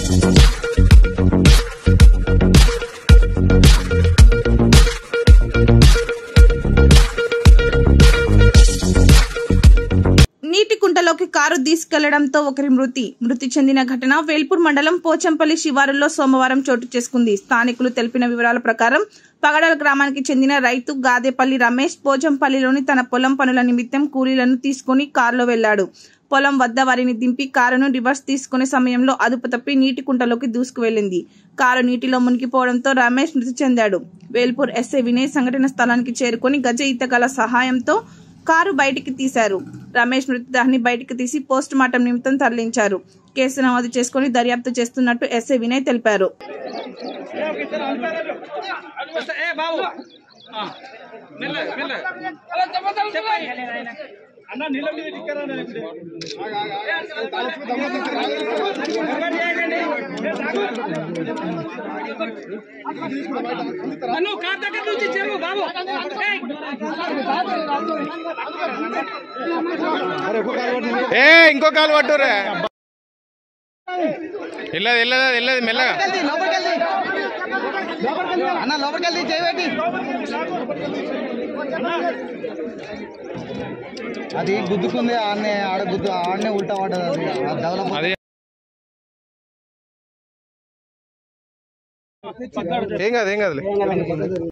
నీటి కుంటలోకి కారు తీసుకెళ్లడంతో ఒకరి మృతి చెందిన ఘటన వేల్పూర్ మండలం పోచంపల్లి శివారులో సోమవారం చోటు చేసుకుంది. స్థానికులు తెలిపిన వివరాల ప్రకారం పగడల గ్రామానికి చెందిన రైతు గాదేపల్లి రమేష్ పోచంపల్లిలోని తన పొలం పనుల నిమిత్తం కూలీలను తీసుకుని కారులో వెళ్లాడు. పొలం వద్ద వారిని దింపి కారును రివర్స్ తీసుకునే సమయంలో అదుపు తప్పి నీటి కుంటలోకి దూసుకువెళ్లింది. కారు నీటిలో మునిగిపోవడంతో రమేష్ మృతి చెందాడు. వేల్పూర్ ఎస్ఐ వినయ్ సంఘటన స్థలానికి చేరుకుని గజ ఈతగాళ్ల సహాయంతో కారు బయటికి తీశారు. రమేష్ మృతదేహాన్ని బయటికి తీసి పోస్ట్ మార్టం నిమిత్తం తరలించారు. కేసు నమోదు చేసుకుని దర్యాప్తు చేస్తున్నట్టు ఎస్ఐ వినయ్ తెలిపారు. ఇంకో కాలు పట్టురే వెళ్ళదు మెల్లగా అన్న లోపలికి చేయబెట్టి అది గుద్దుకుంది ఆడనే ఉల్టా పడ్డది. అది ఏం కాదు